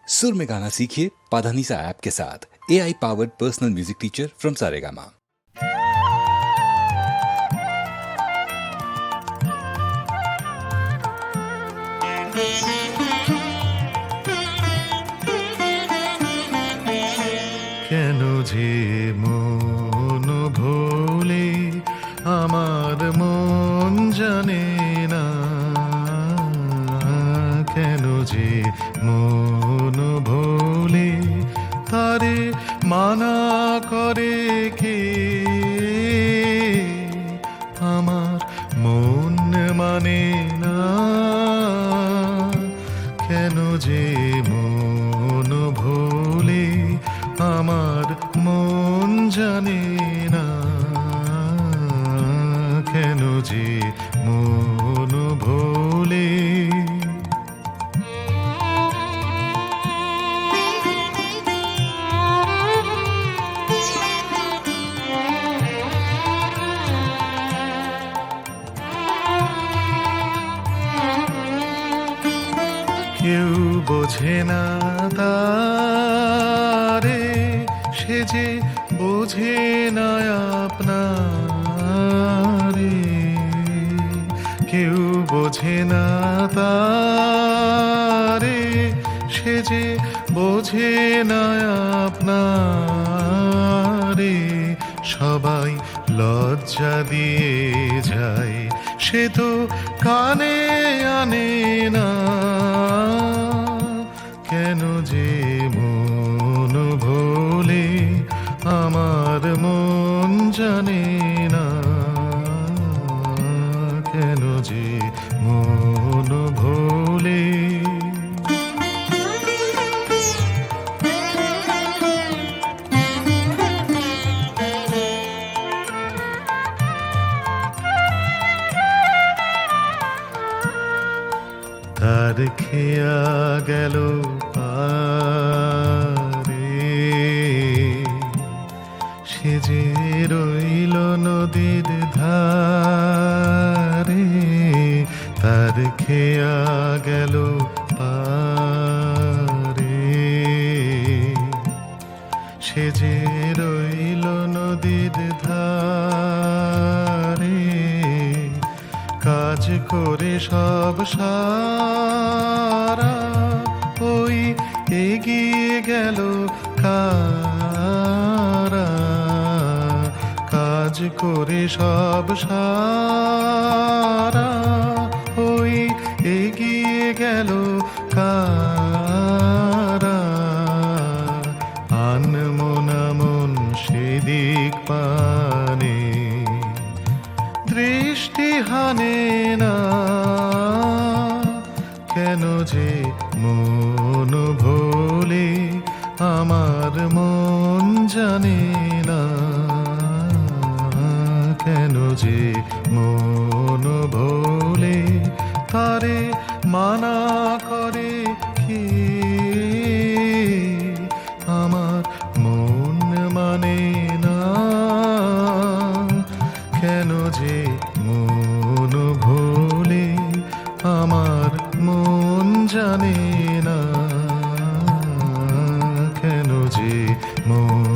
सुर में गाना सीखिए पाधानीसा ऐप के साथ। AI powered personal music teacher from Saregama. কেন যে মন ভোলে আমার মন জানে না, কেন যে মন ভোলে তারে মানা করে কে, আমার মন মানে না, কেন যে মন ভোলে আমার মন জানে না, কেন যে মন ভোলে। কেউ বোঝে না তারে, সে যে বোঝে না আপনারে, কেউ বোঝে না তারে, সে যে বোঝে না আপনারে, সবাই লজ্জা দিয়ে যায়, সে তো কানে আনে না, কেন যে মন ভোলে আমার মন জানে না, কেন যে মন ভোলে। তার খেয়া গেল পারে, সে যে রইল নদীর ধারে, তার খেয়া গেল পারে, সে যে রইল নদীর ধারে, কাজ করে সব সারা ওই এগিয়ে গেল কারা, কাজ করে সব সারা ওই এগিয়ে গেল কারা, আনমন মন সেদিক পানে দৃষ্টি হানে না, কেন যে মন ভোলে আমার মন জানে না, কেন যে মন ভোলে তারে মানা করে কে, আমার মন মানে না, কেন যে মন ভোলে আমার মন জানে না, কেন যে মন